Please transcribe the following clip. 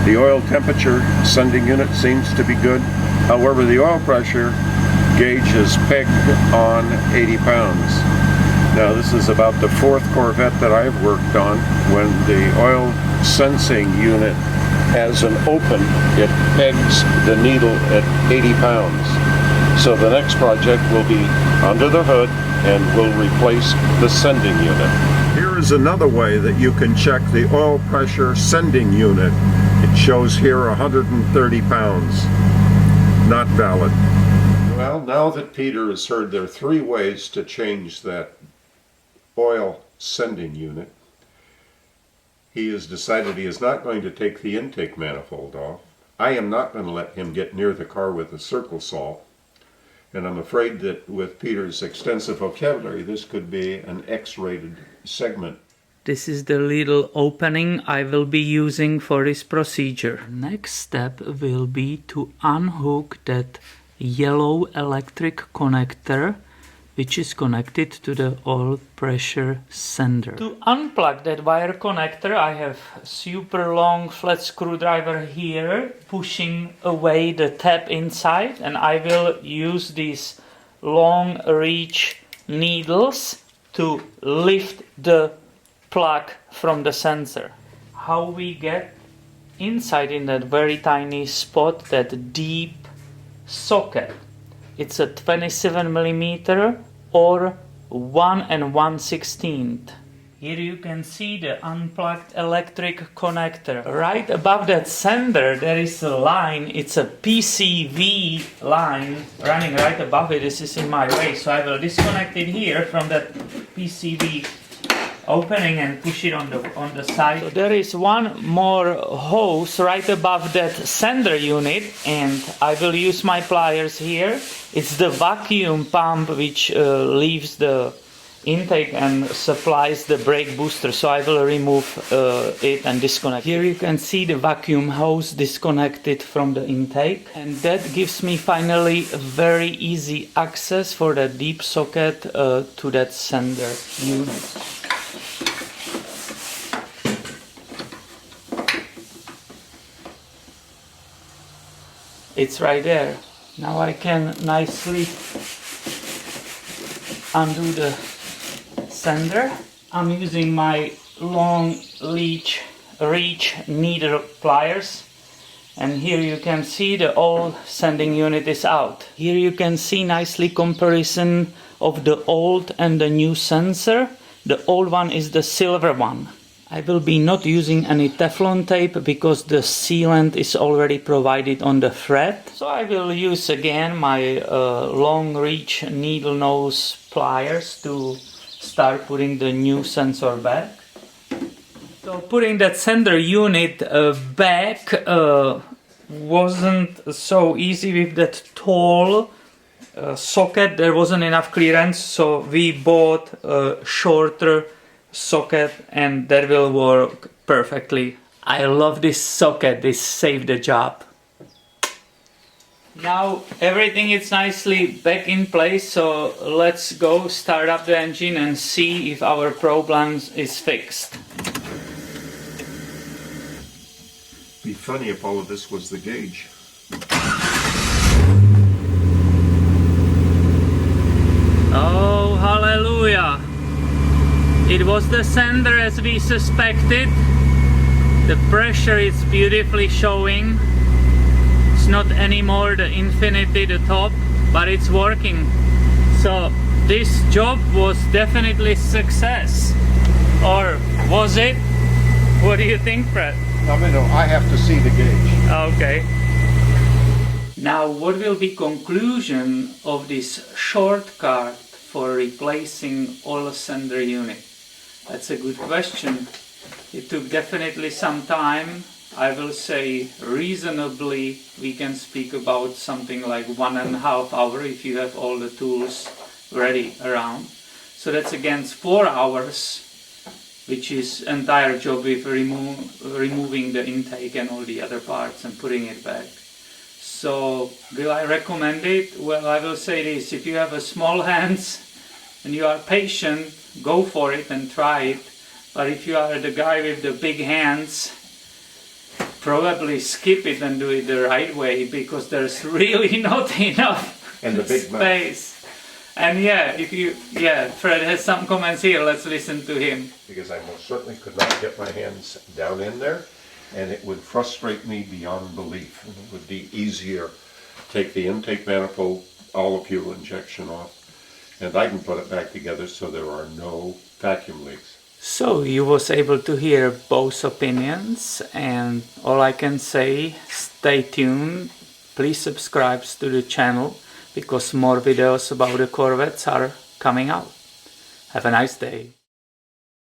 The oil temperature sending unit seems to be good. However, the oil pressure gauge is pegged on 80 pounds. Now this is about the fourth Corvette that I've worked on. When the oil sensing unit has an open, it pegs the needle at 80 pounds. So the next project will be under the hood and will replace the sending unit. Here is another way that you can check the oil pressure sending unit. It shows here 130 pounds. Not valid. Well, now that Peter has heard there are 3 ways to change that oil sending unit, he has decided he is not going to take the intake manifold off. I am not going to let him get near the car with a circle saw, and I'm afraid that with Peter's extensive vocabulary this could be an X-rated segment. This is the little opening I will be using for this procedure. Next step will be to unhook that yellow electric connector which is connected to the oil pressure sender. To unplug that wire connector, I have a super long flat screwdriver here pushing away the tab inside, and I will use these long reach needles to lift the plug from the sensor. How we get inside in that very tiny spot, that deep socket. It's a 27 millimeter or 1 1/16. Here you can see the unplugged electric connector. Right above that sender there is a line, it's a PCV line running right above it. This is in my way, so I will disconnect it here from that PCV opening and push it on the side. So there is one more hose right above that sender unit, and I will use my pliers here. It's the vacuum pump which leaves the intake and supplies the brake booster, so I will remove it and disconnect. Here you can see the vacuum hose disconnected from the intake, and that gives me finally a very easy access for the deep socket to that sender unit. It's right there. Now I can nicely undo the sender. I'm using my long reach needle pliers, and here you can see the old sending unit is out. Here you can see nicely comparison of the old and the new sensor. The old one is the silver one. I will be not using any Teflon tape because the sealant is already provided on the thread. So I will use again my long reach needle nose pliers to start putting the new sensor back. So putting that sender unit back wasn't so easy with that tall socket. There wasn't enough clearance, so we bought a shorter socket, and that will work perfectly. I love this socket, this saved the job. Now everything is nicely back in place, so let's go start up the engine and see if our problem is fixed. Be funny if all of this was the gauge. Oh, hallelujah! It was the sender as we suspected. The pressure is beautifully showing. It's not anymore the infinity, the top, but it's working. So this job was definitely success. Or was it? What do you think, Fred? No, I have to see the gauge. Okay. Now what will be conclusion of this shortcut for replacing oil sender unit? That's a good question. It took definitely some time. I will say reasonably we can speak about something like 1.5 hours if you have all the tools ready around. So that's against 4 hours, which is entire job with removing the intake and all the other parts and putting it back. So will I recommend it? Well, I will say this: if you have a small hands and you are patient, go for it and try it. But if you are the guy with the big hands, probably skip it and do it the right way, because there's really not enough And the big mouth. space. And Fred has some comments here. Let's listen to him. Because I most certainly could not get my hands down in there, and it would frustrate me beyond belief. It would be easier, take the intake manifold, all the fuel injection off, and I can put it back together so there are no vacuum leaks. So you was able to hear both opinions, and all I can say, stay tuned. Please subscribe to the channel, because more videos about the Corvettes are coming out. Have a nice day.